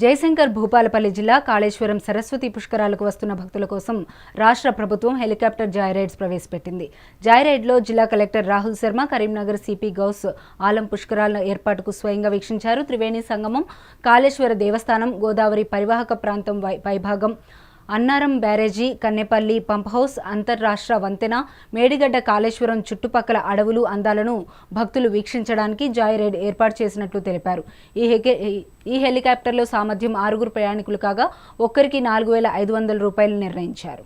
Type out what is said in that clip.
జయశంకర్ భూపాలపల్లి జిల్లా కాళేశ్వరం సరస్వతి పుష్కరాలకు వస్తున్న భక్తుల కోసం రాష్ట్ర ప్రభుత్వం హెలికాప్టర్ జాయ్ రైడ్స్ ప్రవేశపెట్టింది. జాయ్ రైడ్లో జిల్లా కలెక్టర్ రాహుల్ శర్మ, కరీంనగర్ సిపి గౌస్ ఆలం పుష్కరాల ఏర్పాటుకు స్వయంగా వీక్షించారు. త్రివేణి సంగమం, కాళేశ్వర దేవస్థానం, గోదావరి పరివాహక ప్రాంతం పైభాగం, అన్నారం బ్యారేజీ, కన్నెపల్లి పంప్ హౌస్, అంతర్రాష్ట్ర వంతెన, మేడిగడ్డ, కాళేశ్వరం చుట్టుపక్కల అడవులు అందాలను భక్తులు వీక్షించడానికి జాయ్ రైడ్ ఏర్పాటు చేసినట్లు తెలిపారు. ఈ హెలికాప్టర్లో సామర్థ్యం 6 ప్రయాణికులు కాగా ఒక్కరికి 4,500 రూపాయలు నిర్ణయించారు.